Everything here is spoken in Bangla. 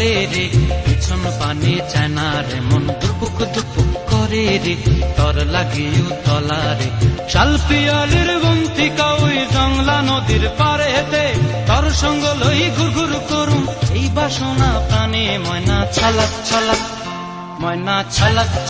চলে রে, পিছন পানে চায় না রে, মন দুপুক দুপুক করে রে, তর লাগিও তলা রে। শালপিয়ালির বন্তিকা ওই জংলা নদীর পারে হেতে, তর সঙ্গ লই ঘুর ঘুর করুম এই বাসনা প্রাণে, ময়না ছালাক ছালাক, ময়না ছালাক।